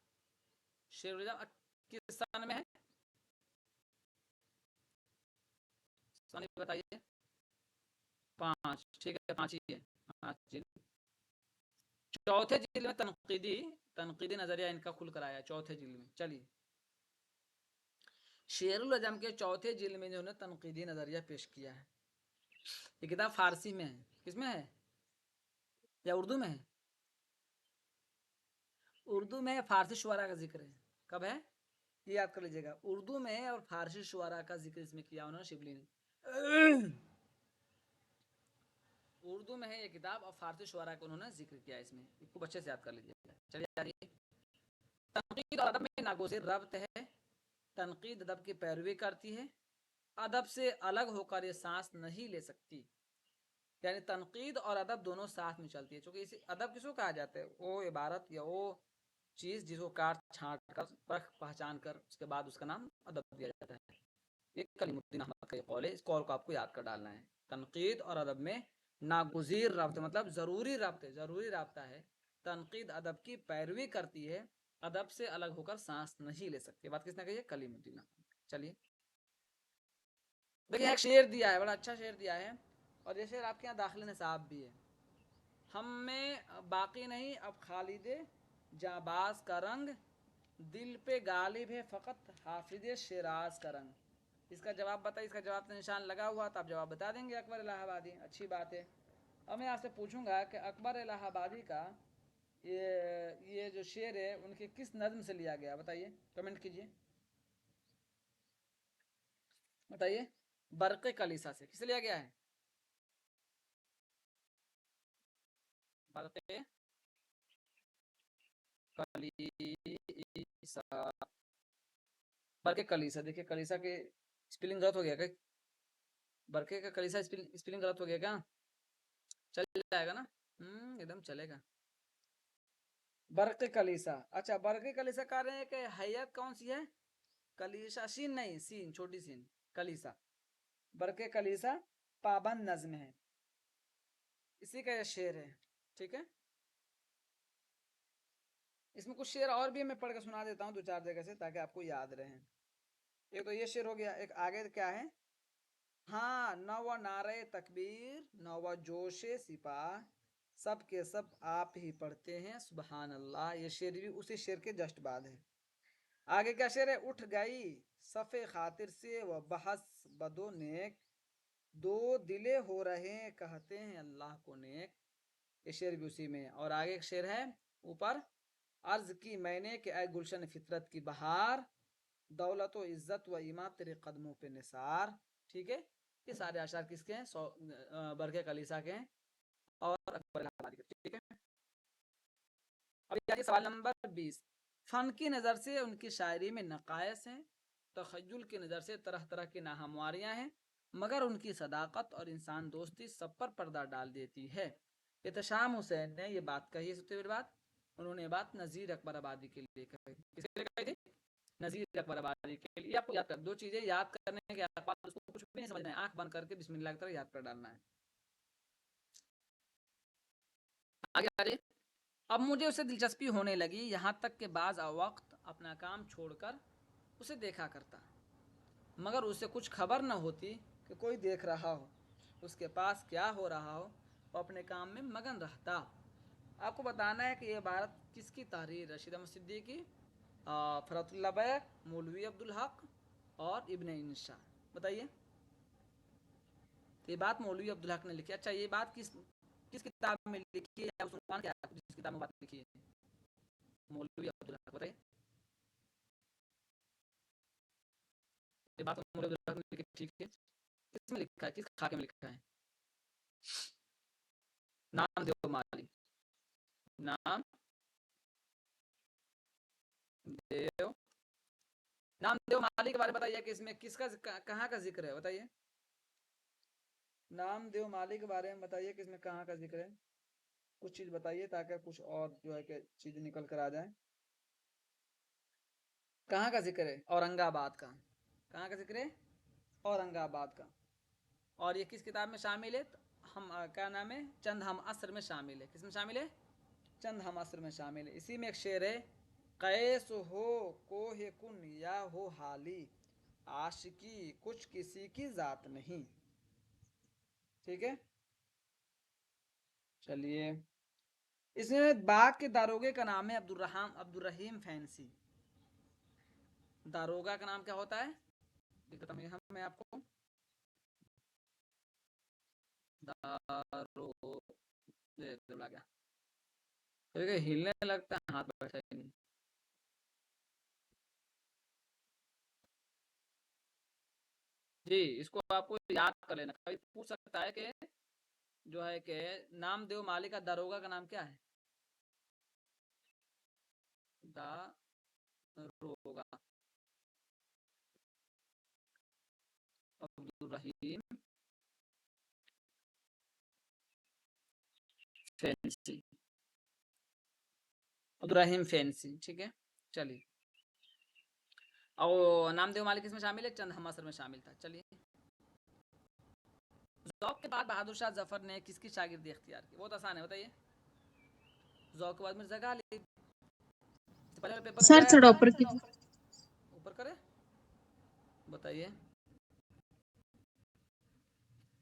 शेरुल अजम किस सन में है? सन बताइए। 5, ठीक है 5 ही है। 5 जिल्द। चौथे जिल्द में तनकीदी नजरिया इनका खुल कर आया चौथे जिल्द में। चलिए, शेरुल अजम के चौथे जिल्द में जो तनकीदी नजरिया पेश किया है, ये किताब फारसी में है। किसमें है या उर्दू में है? उर्दू में फारसी शुआरा का जिक्र है। कब है ये याद कर लीजिएगा, उर्दू में और फारसी शुआरा का जिक्र इसमें किया उन्होंने, शिबली ने। उर्दू में है ये किताब और फारसी शुआरा का उन्होंने जिक्र किया इसमें, खूब अच्छे से याद कर लीजिएगा। चलिए, तनकीद और अदब में नागुज़िर रब्त है। तनकीद अदब की पैरवी करती है, अदब से अलग होकर ये सांस नहीं ले सकती। यानी तनकीद और अदब दोनों साथ में चलती है, क्योंकि इसे अदब किसको कहा जाता है? वो इबारत या वो चीज़ जिसको काट छांट कर परख पहचान कर उसके बाद उसका नाम अदब दिया जाता है। ये कलीमुद्दीन अहमद का ये कौल है, इस कौल को आपको याद कर डालना है। तनकीद और अदब में नागुज़ीर रब्त मतलब ज़रूरी रब्त है, ज़रूरी रब्ता है। तनकीद अदब की पैरवी करती है, अदब से अलग होकर सांस नहीं ले सकती। बात किसने कही है? कलीमुद्दीन अहमद। चलिए, देखिए एक शेर दिया है, बड़ा अच्छा शेर दिया है, और ये शेर आपके यहाँ दाखिल निसाब भी है। हम में बाकी नहीं अब खालिद जाबाज का रंग, दिल पे गालिब है फ़कत हाफिज शिराज का रंग। इसका जवाब बताइए। इसका जवाब तो निशान लगा हुआ, तो आप जवाब बता देंगे अकबर इलाहाबादी, अच्छी बात है। अब मैं आपसे पूछूंगा कि अकबर इलाहाबादी का ये जो शेर है उनके किस नज़्म से लिया गया, बताइए, कमेंट कीजिए, बताइए। बरक़े कलीसा से किसे लिया गया है? बरक़े कलीसा, बरक़े कलीसा। देखिए कलीसा के स्पेलिंग गलत हो गया क्या? बरक़े का कलीसा स्पेलिंग गलत हो गया क्या? चल जाएगा ना? एकदम चलेगा। बरक़े कलीसा, अच्छा बरक़े कलीसा कह रहे हैं कि हैयत कौन सी है? कलीसा, सीन नहीं, सीन छोटी सीन, कलीसा। बरक़े कलीसा पाबंद नज़्म है, इसी का यह शेर है, ठीक है। इसमें कुछ शेर और भी मैं पढ़ के सुना देता हूँ 2-4 जगह से, ताकि आपको याद रहे। एक तो ये शेर हो गया, एक आगे क्या है? हाँ, न व नारे तकबीर न व जोशे सिपाह, सब के सब आप ही पढ़ते हैं सुबहान अल्लाह। ये शेर भी उसी शेर के जस्ट बाद है। आगे क्या शेर है? उठ गई सफ़े खातिर से व बहस बदो नेक, दो दिले हो रहे कहते हैं अल्लाह को नेक। ये शेर भी उसी में है। और आगे एक शेर है ऊपर, अर्ज की मैंने कि ऐ गुलशन फितरत की बहार, दौलत व इज्जत व ईमा तेरे कदमों पे निसार। ठीक है, ये सारे अशार किसके हैं? बरक़े कलीसा के हैं और अकबर इलाहाबादी के। ठीक है, अब ये सवाल नंबर 20। फ़न की नज़र से उनकी शायरी में नक़ायस हैं, तख़य्युल की नज़र से तरह तरह की नाहमवारियाँ हैं, मगर उनकी सदाकत और इंसान दोस्ती सब पर पर्दा डाल देती है। एहतशाम हुसैन ने ये बात कही है, सबसे बड़ी बात, उन्होंने ये बात नज़ीर अकबर आबादी के लिए कही। किसके लिए कही थी? नज़ीर अकबर आबादी के लिए। आपको याद कर, दो चीज़ें याद करने के बाद उसको कुछ भी नहीं समझना है, आंख बंद करके बिस्मिल्लाह की तरह याद कर डालना है। आगे आगे, अब मुझे उससे दिलचस्पी होने लगी, यहाँ तक कि बाज़ वक्त अपना काम छोड़कर उसे देखा करता, मगर उसे कुछ खबर न होती कि कोई देख रहा हो, उसके पास क्या हो रहा हो, वो अपने काम में मगन रहता। आपको बताना है कि ये इबारत किसकी तहरीर? रशीद अहमद सिद्दीकी, फरतुल्लाह बैक, मौलवी अब्दुल हक और इब्न इंशा। बताइए, ये बात मौलवी अब्दुल हक ने लिखी। अच्छा, ये बात किस किस किताब में लिखी है, उस क्या जिस किताब में बात लिखी है? मौलवी अब्दुल हक। बताइए, ये बात मौलवी अब्दुल हक ने लिखी, ठीक है, किसमें लिखा है, किस खाके में लिखा है? नाम दो माली। नाम देव, नामदेव माली के बारे में बताइए कि इसमें किसका कहाँ का जिक्र है, बताइए। नामदेव माली के बारे में बताइए कि इसमें कहाँ का जिक्र है, कुछ चीज बताइए ताकि कुछ और जो है कि चीज निकल कर आ जाए। कहाँ का जिक्र है? औरंगाबाद का। कहाँ का जिक्र है? औरंगाबाद का। और ये किस किताब में शामिल है? हम क्या नाम है? चंद हम असर में शामिल है। किसमें शामिल है? चंद हम असर में शामिल है। इसी में एक शेर है, कैस हो कोहे कुन या हो हाली, आशिकी कुछ किसी की जात नहीं। ठीक है, चलिए। इसमें बाग के दारोगे का नाम है अब्दुर्रहीम फैंसी। दारोगा का नाम क्या होता है? मैं आपको दारो गया, हिलने लगता है, हाथ बैठा ही नहीं। जी, इसको आपको याद कर लेना, कभी पूछ सकता है कि जो है कि नामदेव माली का दारोगा का नाम क्या है? दारोगा अब्दुर्रहीम फैंसी, अब्दुर्रहीम फैंसी। ठीक है, चलिए। और नामदेव माली किसमें शामिल है? चंद हम असर में शामिल था। चलिए, ज़ौक़ के बाद बहादुर शाह जफर ने किसकी शागिर्दी इख्तियार की? बहुत आसान है, बताइए। ज़ौक़ के बाद मिर्ज़ा गालिब। पहले वाले पेपर में सर क्या आया थोड़ा था? ऊपर कीजिए। ऊपर करे, बताइए।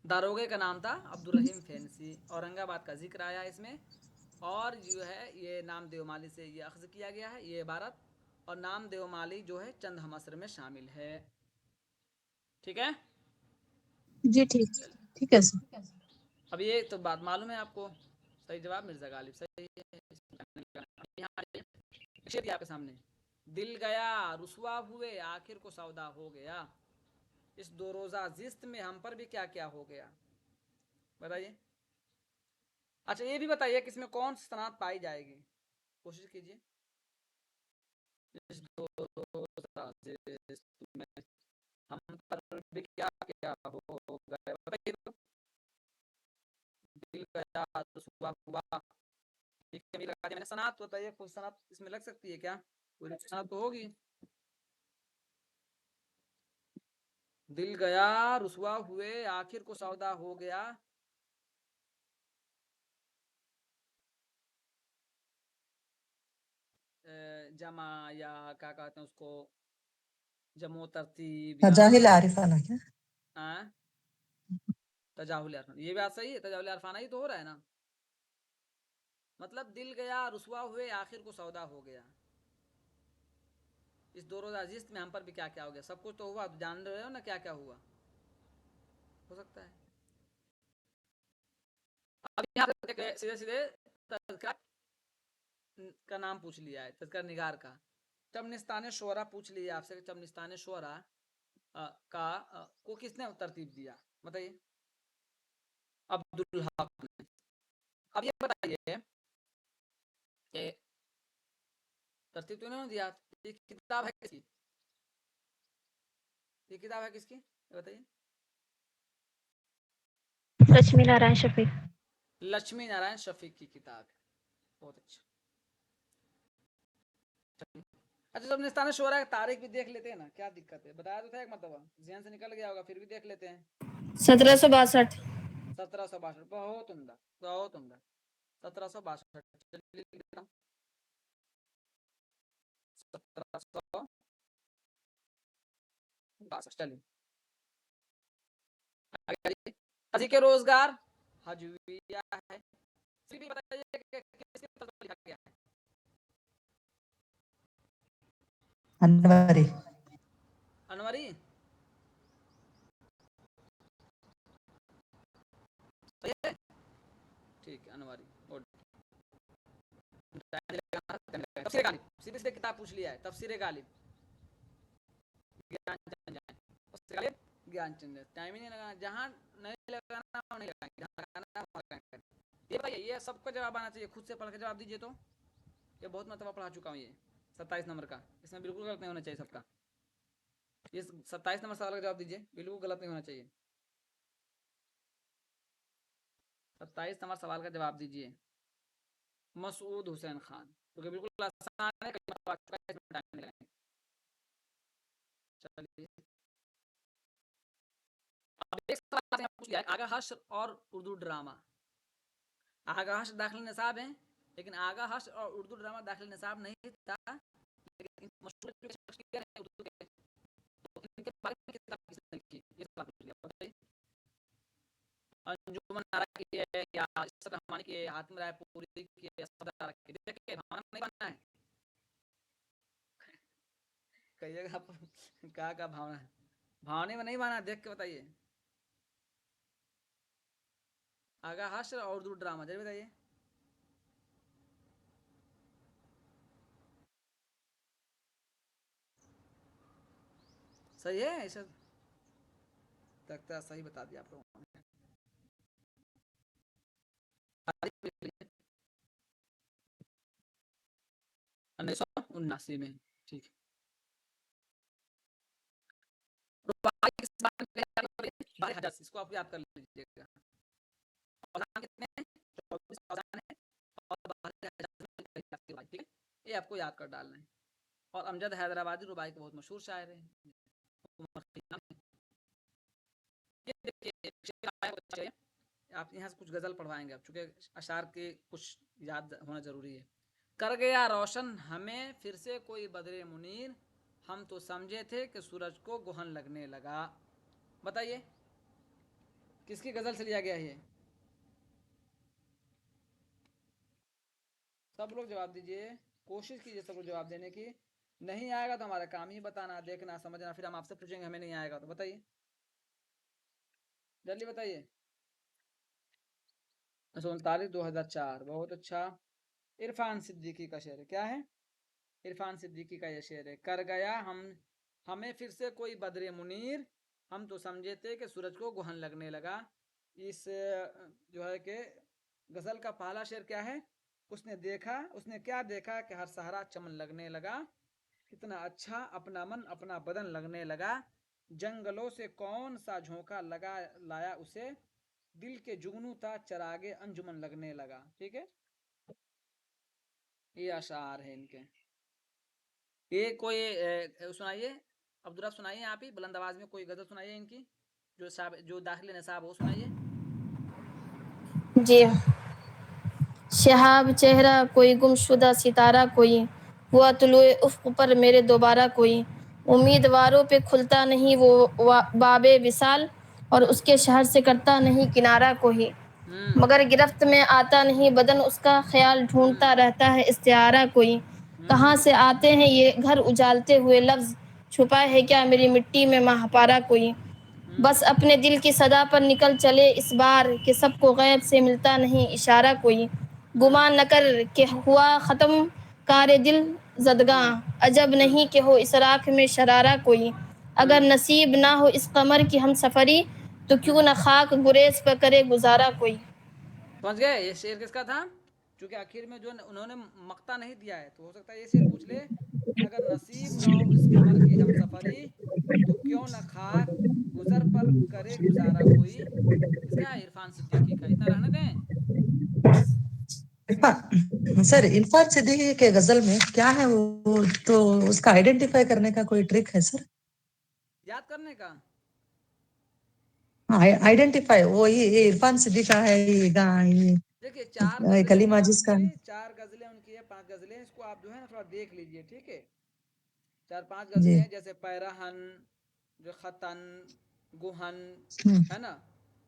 दारोगे का नाम था अब्दुर्रहीम फैंसी। औरंगाबाद का जिक्र आया इसमें, और जो है ये नामदेव माली से ये अख्ज़ किया गया है ये इबारत, और नामदेव माली जो है चंद हम असर में शामिल है। ठीक है, जी ठीक, ठीक है सर। अब ये तो बात मालूम है आपको। सही जवाब मिर्ज़ा गालिब, सही है। यहाँ शेर दिया आपके सामने, दिल गया रुसवा हुए आखिर को सौदा हो गया, इस दो रोज़ा जिस्त में हम पर भी क्या क्या हो गया, बताइए। अच्छा, ये भी बताइए कि इसमें कौन सी सनात पाई जाएगी, कोशिश कीजिए। इस दो रोज़ा जिस्त में हम पर भी क्या क्या हो गया, बताइए तो। दिल गया रुसवा हुआ, ठीक है, लगा दिया मैंने। सनात बताइए, कोई सनात इसमें लग सकती है क्या? कोई सनात तो होगी। दिल गया रुसवा हुए आखिर को सौदा हो गया, जमा या क्या कहते हैं उसको, जमो तरतीब या जाहिल आरिफाना क्या? तजाहुल अरफाना। ये बात सही है, तजाहुल अरफाना ही तो हो रहा है ना। मतलब दिल गया रुसवा हुए आखिर को सौदा हो गया, इस दो रोज़ा जिस्त में हम पर भी क्या क्या हो गया। सब कुछ तो हुआ, तो जान रहे हो ना क्या क्या हुआ, हो सकता है। अब यहाँ पे सीधे सीधे तज़किरा का नाम पूछ लिया है, तज़किरा निगार का। चमनिस्तान शोरा पूछ लिया आपसे, चमनिस्तान शोरा का को किसने तरतीब दिया, बताइए। अब्दुल हक ने। अब ये बताइए कि तरतीब तो इन्होंने दिया, ये किताब है किसकी? ये किताब है किसकी, बताइए। लक्ष्मी नारायण शफीक। लक्ष्मी नारायण शफीक की किताब है, बहुत अच्छा। अच्छा, जब निस्तान शोरा की तारीख भी देख लेते हैं ना, क्या दिक्कत है, बताया तो था एक मरतबा, ज़हन से निकल गया होगा, फिर भी देख लेते हैं। 1762। 1762, बहुत उम्दा, बहुत उम्दा। 1762, 1762। चलिए हाजी के रोजगार हजविया है, फिर भी बताइए कि किसके तरफ लिखा गया है। अनवरी। अनवरी, सही है, ठीक है, अनवरी। तफसीर गालिब, सीधे सीधे किताब पूछ लिया है, तफसीर गालिब ज्ञानचंद, तफसीर गालिब ज्ञानचंद। टाइम ही नहीं लगाना, जहाँ नहीं लगाना वहाँ नहीं लगाएंगे, जहाँ लगाना है वहाँ लगाएंगे। ये बताइए, ये सबका जवाब आना चाहिए, खुद से पढ़ के जवाब दीजिए। तो ये बहुत मरतबा पढ़ा चुका हूँ, ये 27 नंबर का, इसमें बिल्कुल गलत नहीं होना चाहिए सबका। ये 27 नंबर सवाल का जवाब दीजिए, बिल्कुल गलत नहीं होना चाहिए। 27 नंबर सवाल का जवाब दीजिए, मसूद हुसैन खान, क्योंकि बिल्कुल आसान है, इसमें टाइम नहीं लगाएंगे। चलिए, अब एक सवाल आपने पूछ लिया है, आगा हश्र और उर्दू ड्रामा। आगा हश्र दाखिल निसाब है, लेकिन आगा हश्र और उर्दू ड्रामा दाखिल निसाब नहीं था, लेकिन मशहूर शख्सियत है उर्दू के, तो इनके बारे में किताब किसने लिखी, ये सवाल पूछ लिया। बताइए, अंजुमन आरा की है, या इशरत रहमानी की है, हातिम रायपुरी की है, या सफदर आरा की है? देखिए, भावना नहीं बनना है, कहिएगा आप क्या भावना है, भावने में नहीं बना, देख के बताइए। आगा हश्र और उर्दू ड्रामा, जरूर बताइए। सही है, ऐसा लगता है सही बता दिया आप लोगों ने। 1979 में, ठीक है। रुबाई किस बारे में लिखा है? 12,000, इसको आप याद कर लीजिएगा। औज़ान कितने हैं? 24 औज़ान है, और 12,000, ठीक है, ये आपको याद कर डालना है। और अमजद हैदराबादी रुबाई के बहुत मशहूर शायर हैं। ये देखिए, आप यहाँ से कुछ गज़ल पढ़वाएंगे आप, चूँकि अशार के कुछ याद होना ज़रूरी है। कर गया रोशन हमें फिर से कोई बदरे मुनीर, हम तो समझे थे कि सूरज को गुहन लगने लगा। बताइए, किसकी गज़ल से लिया गया है ये? सब लोग जवाब दीजिए, कोशिश कीजिए सब लोग जवाब देने की। नहीं आएगा तो हमारा काम ही बताना, देखना, समझना, फिर हम आपसे पूछेंगे हमें नहीं आएगा तो। बताइए, जल्दी बताइए। 1939, 2004, बहुत अच्छा। इरफान सिद्दीकी का शेर है, क्या है? इरफान सिद्दीकी का ये शेर है, कर गया हमें फिर से कोई बदरे मुनीर, हम तो समझे थे कि सूरज को गुहन लगने लगा। इस जो है कि गज़ल का पहला शेर क्या है? उसने क्या देखा कि हर सहारा चमन लगने लगा, कितना अच्छा अपना मन अपना बदन लगने लगा, जंगलों से कौन सा झोंका लगा लाया उसे, दिल के जुगनू था चरागे अंजुमन लगने लगा। ठीक है, ये अशार है इनके। ये कोई सुनाइए, अब्दुल्ला सुनाइए, आप ही बुलंद आवाज में कोई गजल सुनाइए इनकी, जो दाखिल निसाब हो, सुनाइए। जी, शहाब चेहरा कोई गुमशुदा सितारा कोई, हुआ तुलुए उफ़्क़ पर मेरे दोबारा कोई, उम्मीदवारों पे खुलता नहीं वो बाबे विसाल, और उसके शहर से करता नहीं किनारा कोई, मगर गिरफ्त में आता नहीं बदन उसका, ख्याल ढूंढता रहता है इस्तिआरा कोई, कहाँ से आते हैं ये घर उजालते हुए लफ्ज़, छुपा है क्या मेरी मिट्टी में महापारा कोई, बस अपने दिल की सदा पर निकल चले इस बार कि सबको गैब से मिलता नहीं इशारा कोई, गुमान न कर के हुआ ख़त्म कारे दिल ज़दगां, अजब नहीं कि हो इस राख में शरारा कोई, अगर नसीब ना हो इस कमर की हम सफ़री, तो क्यों न खाक गुरेज पर करे गुजारा कोई। समझ गए ये शेर किसका था? क्योंकि आखिर में जो उन्होंने मक्ता नहीं दिया है, तो हो सकता है ये शेर पूछ ले कि अगर नसीब ना हो इस कमर की हम सफरी, तो क्यों न खाक गुजर पर करे गुजारा कोई। इसका है इरफान सिद्दीकी का, इतना रहने दें। सर, इरफान सिद्दीकी के गजल में क्या है वो, तो उसका आइडेंटिफाई करने का कोई ट्रिक है सर? याद करने का? आइडेंटिफाई वो ये इरफान सिद्दीकी का है, ये देखिए, 4 गजलें हैं कलीमा जिसका। उनकी, 4 गजलें उनकी है, 5 गजलें, इसको आप जो है ना थोड़ा देख लीजिए, ठीक है। 4-5 जी। गजलें हैं, जैसे पैरहन, जो खतन, गुहन, है ना,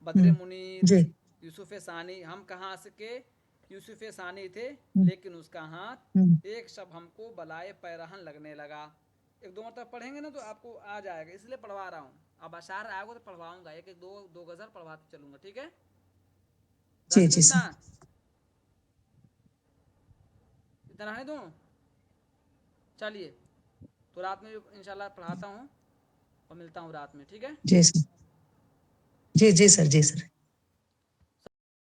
बद्र मुनीर, जी। यूसुफ सानी, हम कहाँ से के यूसुफ सानी थे, लेकिन उसका हाथ एक शब हमको बलाए पैरहन लगने लगा। एक दो मतलब पढ़ेंगे ना तो आपको आ जाएगा, इसलिए पढ़वा रहा हूँ। अब अशार आएगा तो पढ़वाऊंगा, एक एक दो गजल पढ़वाते चलूंगा, ठीक है। जी रहने दूँ जी इतना, सर। इतना रहने दूँ। चलिए, तो रात में इंशाल्लाह पढ़ाता हूँ और मिलता हूँ रात में, ठीक है। जी सर, जी जी सर, जी सर।